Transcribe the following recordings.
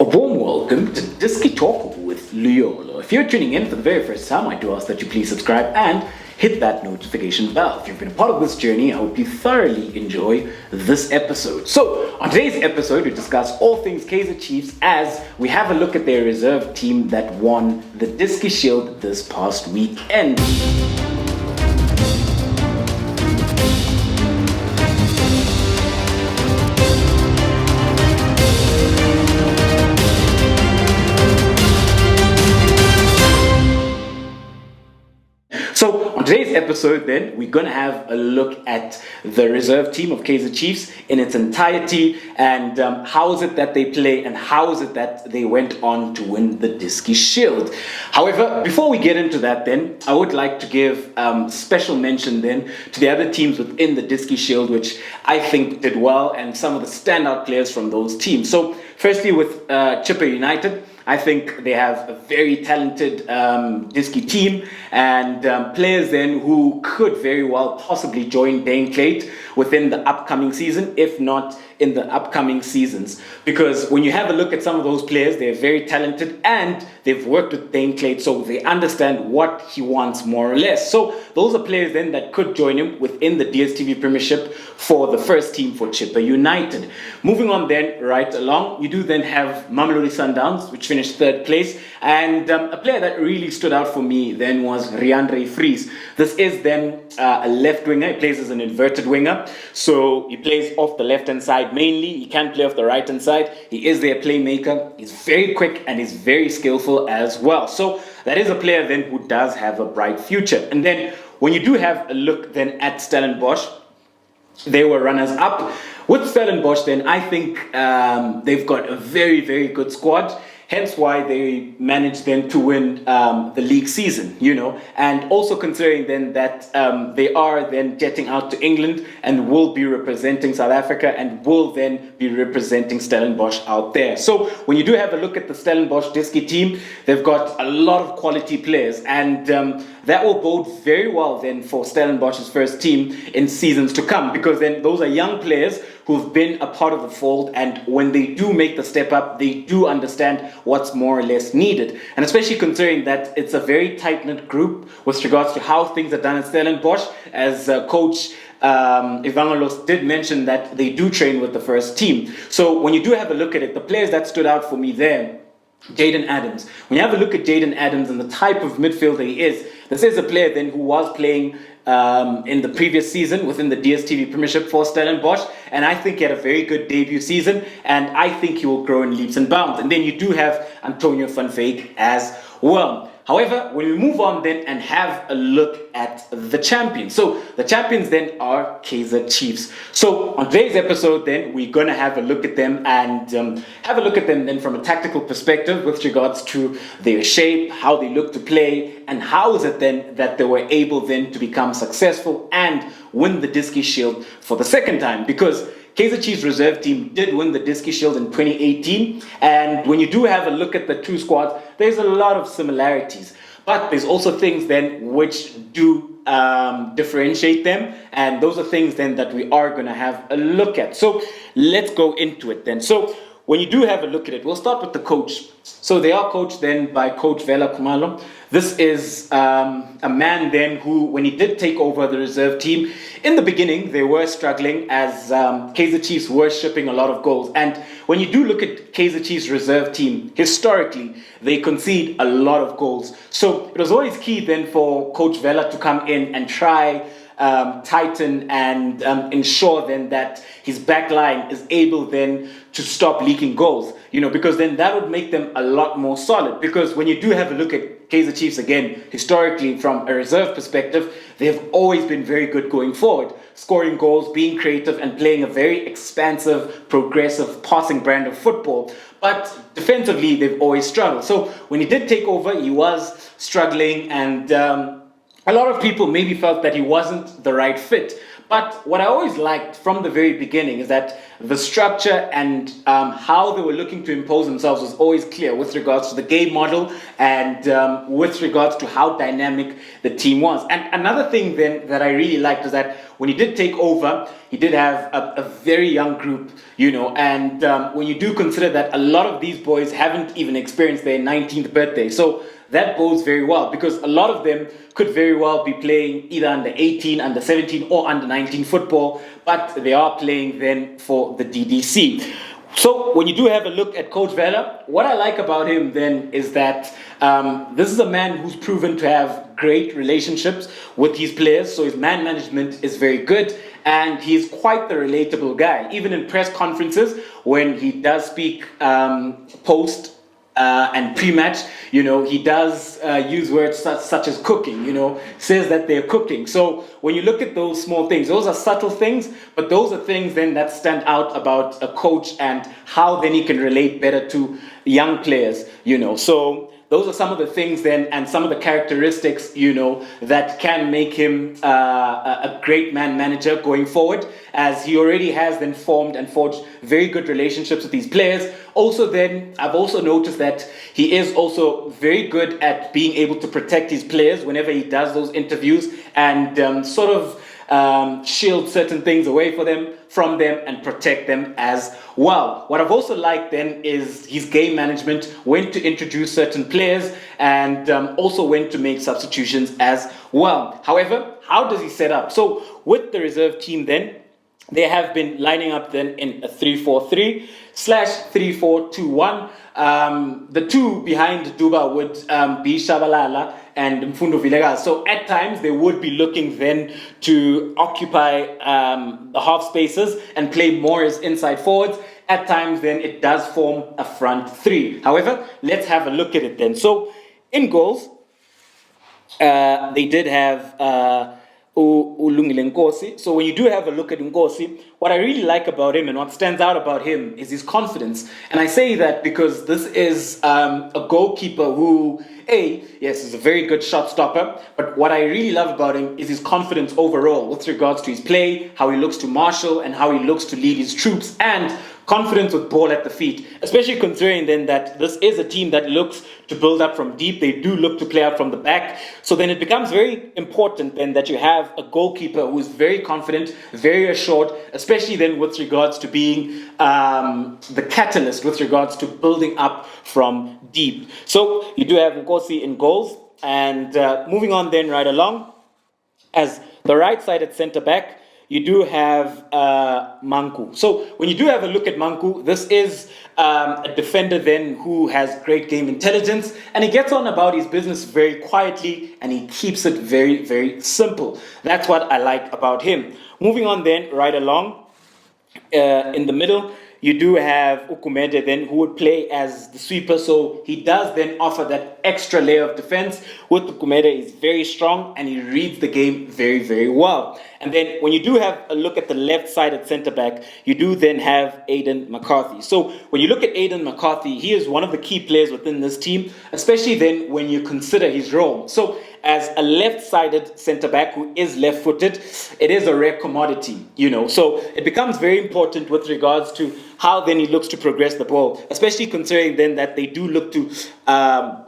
A warm welcome to Diski Talk with Luyolo. If you're tuning in for the very first time, I do ask that you please subscribe and hit that notification bell. If you've been a part of this journey, I hope you thoroughly enjoy this episode. So, on today's episode, we discuss all things Kaizer Chiefs as we have a look at their reserve team that won the Diski Shield this past weekend. So on today's episode then, we're going to have a look at the reserve team of Kaizer Chiefs in its entirety and how is it that they play and how is it that they went on to win the Diski Shield. However, before we get into that then, I would like to give special mention then to the other teams within the Diski Shield which I think did well and some of the standout players from those teams. So firstly with Chippa United, I think they have a very talented Diski team and players then who could very well possibly join Dane Clayt within the upcoming season, if not in the upcoming seasons. Because when you have a look at some of those players, they're very talented and they've worked with Dane Clayt, so they understand what he wants more or less. So those are players then that could join him within the DStv Premiership for the first team for Chippa United. Moving on then, right along, you do then have Mamelodi Sundowns, which finished third place, and a player that really stood out for me then was Riandre Vries. This is then a left winger. He plays as an inverted winger, so he plays off the left hand side mainly. He can play off the right hand side. He is their playmaker. He's very quick and he's very skillful as well. So that is a player then who does have a bright future. And then when you do have a look then at Stellenbosch, they were runners up. With Stellenbosch then, I think they've got a very, very good squad. Hence why they managed then to win the league season, you know, and also considering then that they are then jetting out to England and will be representing South Africa and will then be representing Stellenbosch out there. So when you do have a look at the Stellenbosch Diski team, they've got a lot of quality players and that will bode very well then for Stellenbosch's first team in seasons to come, because then those are young players who've been a part of the fold, and when they do make the step up, they do understand what's more or less needed. And especially considering that it's a very tight-knit group with regards to how things are done at Stellenbosch, as Coach Evangelos did mention that they do train with the first team. So when you do have a look at it, the players that stood out for me there, Jaden Adams. When you have a look at Jaden Adams and the type of midfielder he is, this is a player then who was playing in the previous season within the DStv Premiership for Stellenbosch, and I think he had a very good debut season, and I think he will grow in leaps and bounds. And then you do have Antonio van Veek as well. However, when we move on then and have a look at the champions. So the champions then are Kaizer Chiefs. So on today's episode then, we're going to have a look at them and have a look at them then from a tactical perspective with regards to their shape, how they look to play, and how is it then that they were able then to become successful and win the Diski Shield for the second time. Because Kaizer Chiefs reserve team did win the Diski Shield in 2018, and when you do have a look at the two squads, there's a lot of similarities, but there's also things then which do differentiate them, and those are things then that we are going to have a look at. So let's go into it then. So when you do have a look at it, we'll start with the coach. So they are coached then by Coach Vela Khumalo. This is a man then who, when he did take over the reserve team, in the beginning they were struggling as Kaizer Chiefs were shipping a lot of goals. And when you do look at Kaizer Chiefs reserve team, historically, they concede a lot of goals. So it was always key then for Coach Vela to come in and try tighten and ensure then that his back line is able then to stop leaking goals, you know, because then that would make them a lot more solid. Because when you do have a look at Kaizer Chiefs again, historically from a reserve perspective, they've always been very good going forward, scoring goals, being creative and playing a very expansive, progressive passing brand of football. But defensively, they've always struggled. So when he did take over, he was struggling, and a lot of people maybe felt that he wasn't the right fit. But what I always liked from the very beginning is that the structure and how they were looking to impose themselves was always clear with regards to the game model and with regards to how dynamic the team was. And another thing then that I really liked is that when he did take over, he did have a very young group, and when you do consider that a lot of these boys haven't even experienced their 19th birthday. So that bodes very well because a lot of them could very well be playing either under 18, under 17, or under 19 football, but they are playing then for the DDC. So when you do have a look at Coach Vela, what I like about him then is that this is a man who's proven to have great relationships with his players, so his man management is very good, and he's quite the relatable guy. Even in press conferences, when he does speak post and pre-match, he does use words such as cooking, says that they're cooking. So when you look at those small things, those are subtle things, but those are things then that stand out about a coach and how then he can relate better to young players, So those are some of the things then and some of the characteristics, that can make him a great man manager going forward, as he already has then formed and forged very good relationships with these players. Also then, I've also noticed that he is also very good at being able to protect his players whenever he does those interviews and sort of shield certain things away from them and protect them as well. What I've also liked then is his game management, when to introduce certain players and also when to make substitutions as well. However, how does he set up? So with the reserve team then, they have been lining up then in a 3-4-3/3-4-2-1. The two behind Duba would be Shabalala and Mfundo Vilakazi. So at times they would be looking then to occupy the half spaces and play more as inside forwards. At times then it does form a front three. However, let's have a look at it then. So in goals, they did have Ulungile Nkosi. So when you do have a look at Nkosi, what I really like about him and what stands out about him is his confidence. And I say that because this is a goalkeeper who, yes, is a very good shot stopper, but what I really love about him is his confidence overall with regards to his play, how he looks to marshal and how he looks to lead his troops, and confidence with ball at the feet, especially considering then that this is a team that looks to build up from deep. They do look to play out from the back. So then it becomes very important then that you have a goalkeeper who is very confident, very assured, especially then with regards to being the catalyst with regards to building up from deep. So you do have Nkosi in goals. And moving on then right along, as the right-sided centre-back, you do have Manku. So when you do have a look at Manku, this is a defender then who has great game intelligence, and he gets on about his business very quietly, and he keeps it very, very simple. That's what I like about him. Moving on then, right along, in the middle, you do have Ukumede then, who would play as the sweeper, so he does then offer that extra layer of defense. With Ukumede, he's very strong and he reads the game very, very well. And then when you do have a look at the left-sided centre-back, you do then have AIDEN McCarthy. So when you look at AIDEN McCarthy, he is one of the key players within this team, especially then when you consider his role. So as a left-sided centre-back who is left-footed, it is a rare commodity, So it becomes very important with regards to how then he looks to progress the ball, especially considering then that they do look to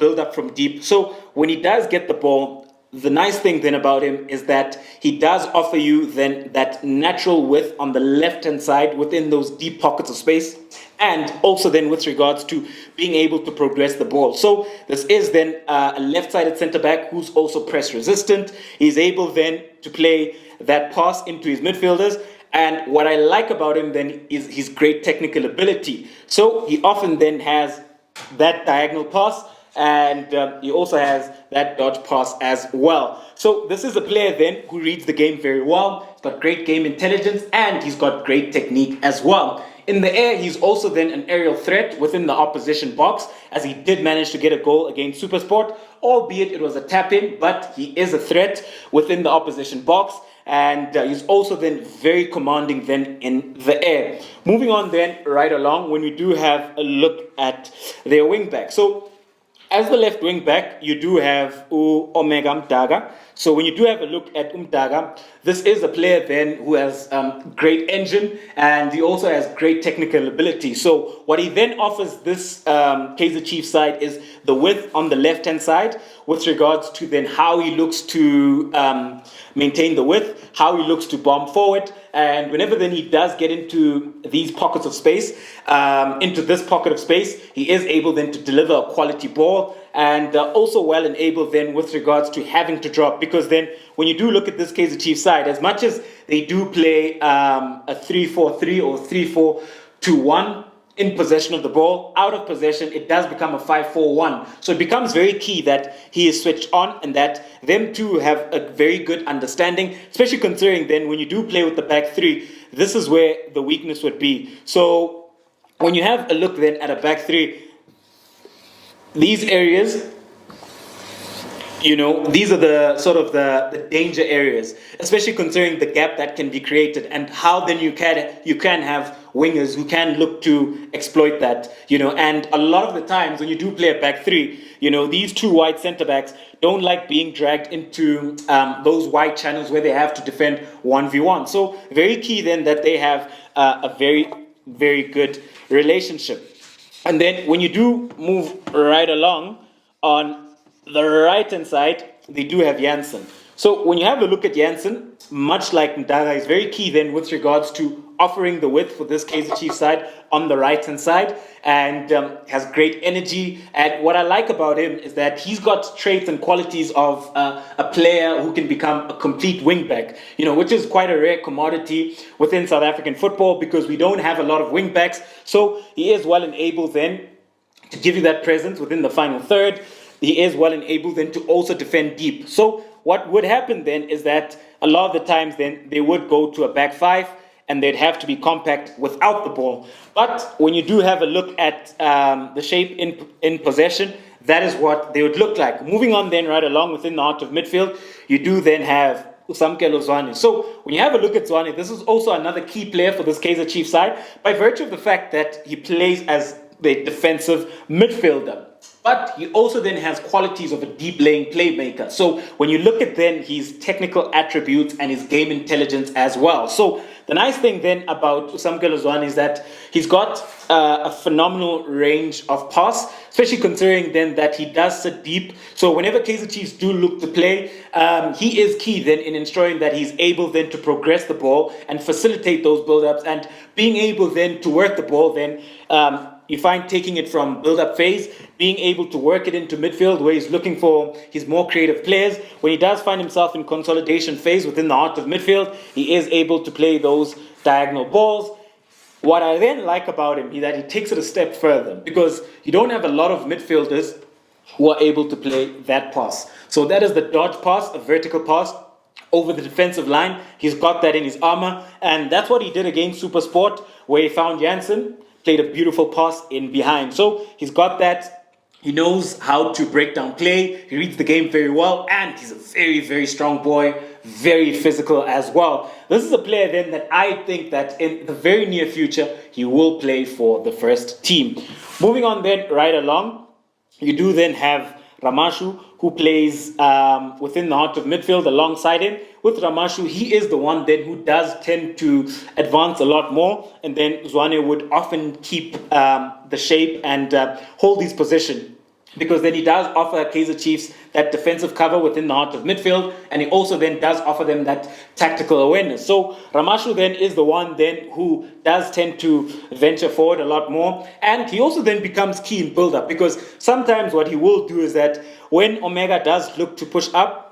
build up from deep. So when he does get the ball, the nice thing then about him is that he does offer you then that natural width on the left-hand side within those deep pockets of space, and also then with regards to being able to progress the ball. So this is then a left-sided centre-back who's also press resistant. He's able then to play that pass into his midfielders. And what I like about him then is his great technical ability. So he often then has that diagonal pass, and he also has that dodge pass as well. So this is a player then who reads the game very well. He's got great game intelligence and he's got great technique as well. In the air, he's also then an aerial threat within the opposition box, as he did manage to get a goal against Supersport, albeit it was a tap-in, but he is a threat within the opposition box. And he's also then very commanding then in the air. Moving on then right along, when we do have a look at their wing back. So as the left wing back, you do have Omega Mdaga. So when you do have a look at Mdaga, this is a player then who has great engine, and he also has great technical ability. So what he then offers this Kaizer Chiefs side is the width on the left-hand side with regards to then how he looks to maintain the width, how he looks to bomb forward, and whenever then he does get into these pockets of space, into this pocket of space, he is able then to deliver a quality ball, and also well enabled then with regards to having to drop, because then when you do look at this Kaizer Chiefs side, as much as they do play a 3-4-3 or 3-4-2-1 in possession of the ball, out of possession it does become a 5-4-1. So it becomes very key that he is switched on and that them two have a very good understanding, especially considering then when you do play with the back three, this is where the weakness would be. So when you have a look then at a back three, these areas, you know, these are the sort of the danger areas, especially considering the gap that can be created and how then you can have wingers who can look to exploit that, you know. And a lot of the times when you do play a back three, you know, these two wide centre backs don't like being dragged into those wide channels where they have to defend 1v1. So very key then that they have a very, very good relationship. And then when you do move right along on the right-hand side, they do have Janssen. So when you have a look at Janssen, much like Mdaga, is very key then with regards to offering the width for this Kaizer Chiefs side on the right-hand side, and has great energy. And what I like about him is that he's got traits and qualities of a player who can become a complete wing-back, you know, which is quite a rare commodity within South African football because we don't have a lot of wing-backs. So he is well enabled then to give you that presence within the final third. He is well enabled then to also defend deep. So what would happen then is that a lot of the times then they would go to a back five and they'd have to be compact without the ball. But when you do have a look at the shape in possession, that is what they would look like. Moving on then right along within the heart of midfield, you do then have SAMKELO ZWANE. So when you have a look at ZWANE, this is also another key player for this Kaizer Chiefs side by virtue of the fact that he plays as the defensive midfielder. But he also then has qualities of a deep-laying playmaker. So when you look at then his technical attributes and his game intelligence as well. So the nice thing then about SAMKELO ZWANE is that he's got a phenomenal range of pass, especially considering then that he does sit deep. So whenever Kaizer Chiefs do look to play, he is key then in ensuring that he's able then to progress the ball and facilitate those build-ups, and being able then to work the ball then you find taking it from build-up phase, being able to work it into midfield where he's looking for his more creative players. When he does find himself in consolidation phase within the heart of midfield, he is able to play those diagonal balls. What I then like about him is that he takes it a step further, because you don't have a lot of midfielders who are able to play that pass. So that is the dodge pass, a vertical pass over the defensive line. He's got that in his armor, and that's what he did against SuperSport, where he found Janssen, played a beautiful pass in behind. So he's got that. He knows how to break down play. He reads the game very well, and he's a very, very strong boy, very physical as well. This is a player then that I think that in the very near future, he will play for the first team. Moving on then right along, you do then have Ramashu, who plays within the heart of midfield alongside him. With Ramashu, he is the one then who does tend to advance a lot more, and then ZWANE would often keep the shape and hold his position, because then he does offer Kaizer Chiefs that defensive cover within the heart of midfield, and he also then does offer them that tactical awareness. So Ramashu then is the one then who does tend to venture forward a lot more, and he also then becomes key in build-up, because sometimes what he will do is that when Omega does look to push up,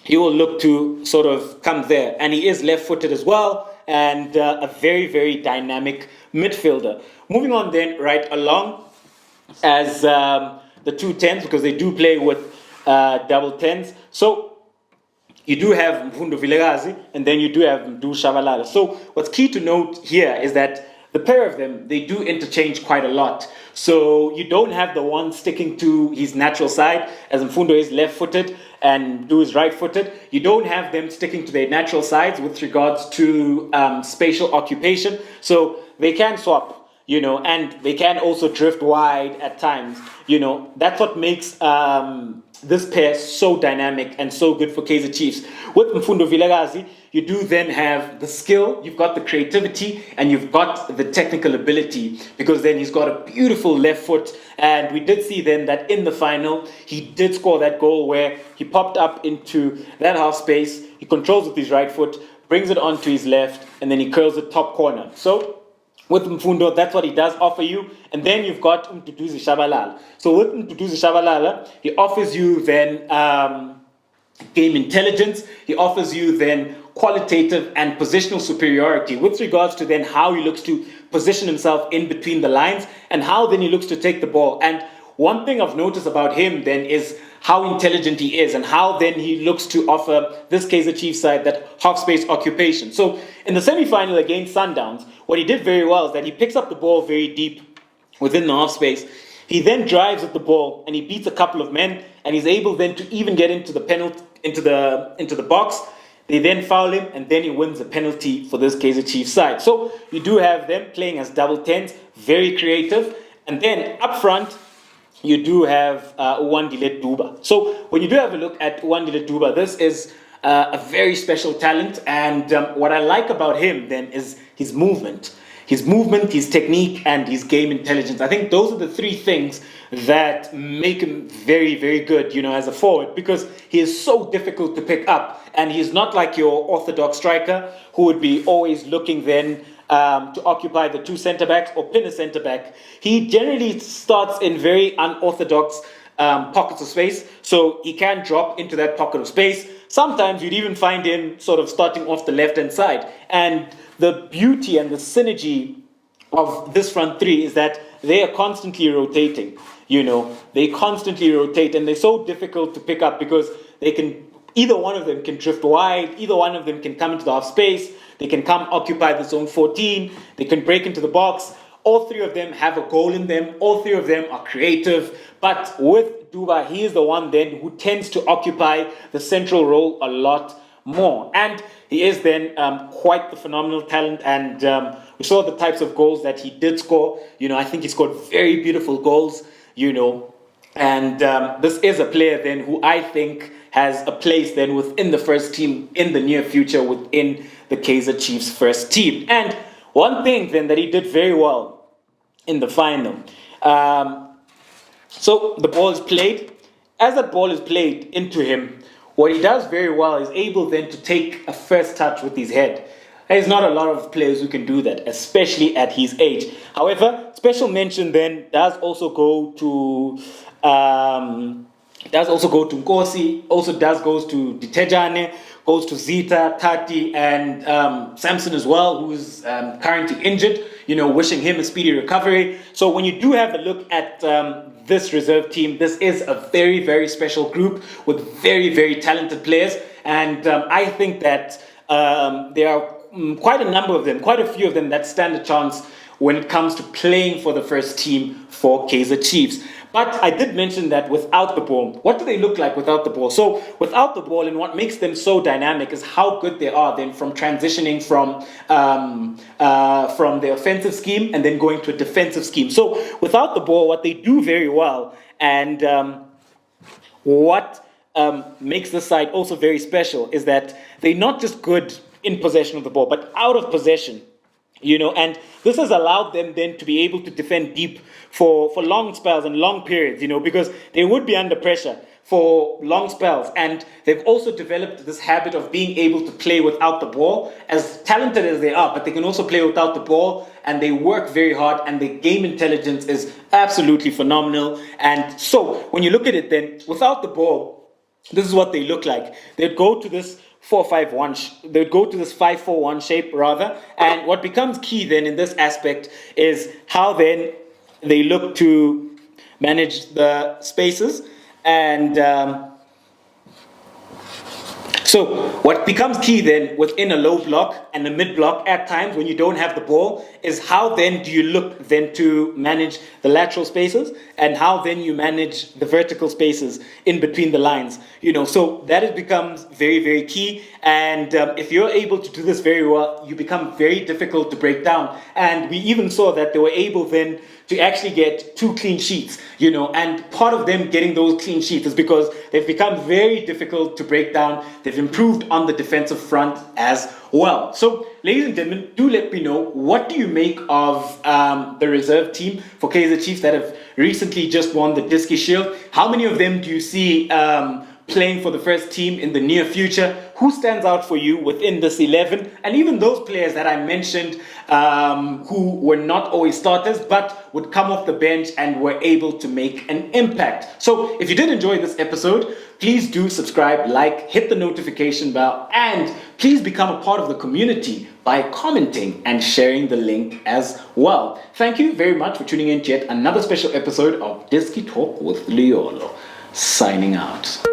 he will look to sort of come there, and he is left-footed as well, and a very, very dynamic midfielder. Moving on then right along as the 2 10s, because they do play with double 10s. So you do have Mfundo Vilakazi, and then you do have Mdu Shabalala. So what's key to note here is that the pair of them, they do interchange quite a lot. So you don't have the one sticking to his natural side, as Mfundo is left-footed and Mdu is right-footed. You don't have them sticking to their natural sides with regards to spatial occupation. So they can swap. and they can also drift wide at times. That's what makes this pair so dynamic and so good for Kaizer Chiefs. With Mfundo Vilakazi, you do then have the skill, you've got the creativity, and you've got the technical ability, because then he's got a beautiful left foot. And we did see then that in the final, he did score that goal where he popped up into that half space, he controls with his right foot, brings it onto his left, and then he curls it top corner. So with Mfundo, that's what he does offer you. And then you've got Mdu Shabalala. So with Mdu Shabalala, he offers you then game intelligence. He offers you then qualitative and positional superiority with regards to then how he looks to position himself in between the lines and how then he looks to take the ball. And one thing I've noticed about him then is how intelligent he is and how then he looks to offer this Kaizer Chiefs side that half space occupation. So in the semi-final against Sundowns, what he did very well is that he picks up the ball very deep within the half space. He then drives at the ball and he beats a couple of men, and he's able then to even get into the penalty, into the box. They then foul him, and then he wins the penalty for this Kaizer Chiefs side. So you do have them playing as double tens, very creative. And then up front, you do have Wandile Duba. So when you do have a look at Wandile Duba, this is a very special talent. And what I like about him then is his movement. His movement, his technique, and his game intelligence. I think those are the three things that make him very, very good, as a forward, because he is so difficult to pick up. And he's not like your orthodox striker who would be always looking then to occupy the two centre-backs or pin a centre-back. He generally starts in very unorthodox pockets of space, so he can drop into that pocket of space. Sometimes you'd even find him sort of starting off the left-hand side. And the beauty and the synergy of this front three is that they are constantly rotating. They constantly rotate, and they're so difficult to pick up because either one of them can drift wide, either one of them can come into the half space, they can come occupy the zone 14, they can break into the box. All three of them have a goal in them. All three of them are creative. But with Duba, he is the one then who tends to occupy the central role a lot more. And he is then quite the phenomenal talent. And we saw the types of goals that he did score. I think he scored very beautiful goals, And this is a player then who I think has a place then within the first team in the near future within the Kaizer Chiefs first team. And one thing then that he did very well in the final. So the ball is played. As that ball is played into him, what he does very well is able then to take a first touch with his head. There's not a lot of players who can do that, especially at his age. However, special mention then does also go to Nkosi, also goes to Ditejane, goes to Zita, Tati, and Samson as well, who's currently injured, wishing him a speedy recovery. So when you do have a look at this reserve team, this is a very, very special group with very, very talented players. And I think that there are quite a few of them that stand a chance when it comes to playing for the first team for Kaizer Chiefs. But I did mention that without the ball, what do they look like without the ball? So without the ball, and what makes them so dynamic is how good they are then from transitioning from the offensive scheme and then going to a defensive scheme. So without the ball, what they do very well, and what makes this side also very special, is that they're not just good in possession of the ball, but out of possession. And this has allowed them then to be able to defend deep for long spells and long periods, because they would be under pressure for long spells. And they've also developed this habit of being able to play without the ball, as talented as they are, but they can also play without the ball, and they work very hard, and their game intelligence is absolutely phenomenal. And so when you look at it then, without the ball, this is what they look like. They'd go to this 4-5-1. They would go to this 5-4-1 shape rather. And what becomes key then in this aspect is how then they look to manage the spaces. And So what becomes key then within a low block and a mid block at times when you don't have the ball is how then do you look then to manage the lateral spaces and how then you manage the vertical spaces in between the lines. So that it becomes very, very key. And if you're able to do this very well, you become very difficult to break down. And we even saw that they were able then to actually get 2 clean sheets, and part of them getting those clean sheets is because they've become very difficult to break down. They've improved on the defensive front as well. So, ladies and gentlemen, do let me know, what do you make of the reserve team for Kaizer Chiefs that have recently just won the Diski Shield? How many of them do you see playing for the first team in the near future? Who stands out for you within this 11? And even those players that I mentioned who were not always starters but would come off the bench and were able to make an impact. So if you did enjoy this episode, please do subscribe, like, hit the notification bell, and please become a part of the community by commenting and sharing the link as well. Thank you very much for tuning in to yet another special episode of Diski Talk with Leolo. Signing out.